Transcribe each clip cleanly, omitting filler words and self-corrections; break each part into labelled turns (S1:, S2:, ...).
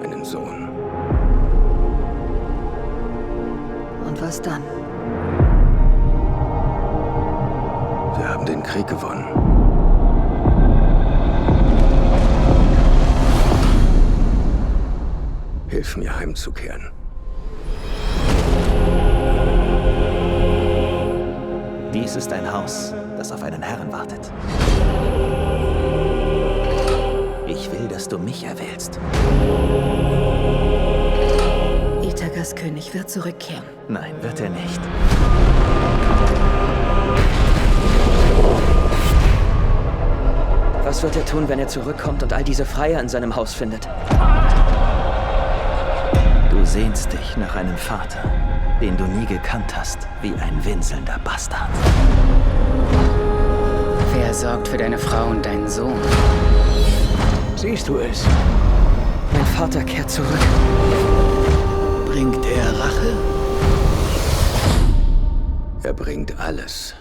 S1: einen Sohn.
S2: Und was dann?
S1: Wir haben den Krieg gewonnen. Hilf mir, heimzukehren.
S3: Dies ist ein Haus, das auf einen Herrn wartet. Ich will, dass du mich erwählst.
S2: Ithakas König wird zurückkehren.
S3: Nein, wird er nicht.
S4: Was wird er tun, wenn er zurückkommt und all diese Freier in seinem Haus findet?
S3: Du sehnst dich nach einem Vater, den du nie gekannt hast, wie ein winselnder Bastard.
S5: Wer sorgt für deine Frau und deinen Sohn?
S4: Siehst du es? Mein Vater kehrt zurück.
S3: Bringt er Rache?
S1: Er bringt alles.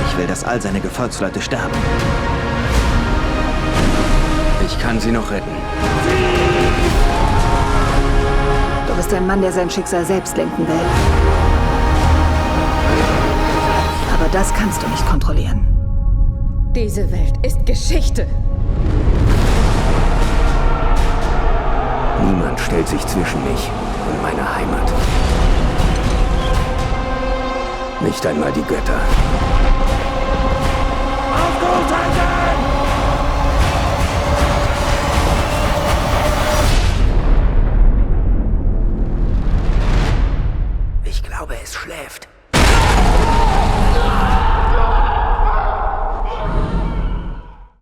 S3: Ich will, dass all seine Gefolgsleute sterben.
S1: Ich kann sie noch retten.
S2: Du bist ein Mann, der sein Schicksal selbst lenken will. Aber das kannst du nicht kontrollieren.
S6: Diese Welt ist Geschichte.
S1: Niemand stellt sich zwischen mich und meine Heimat. Nicht einmal die Götter. Ich glaube, es schläft.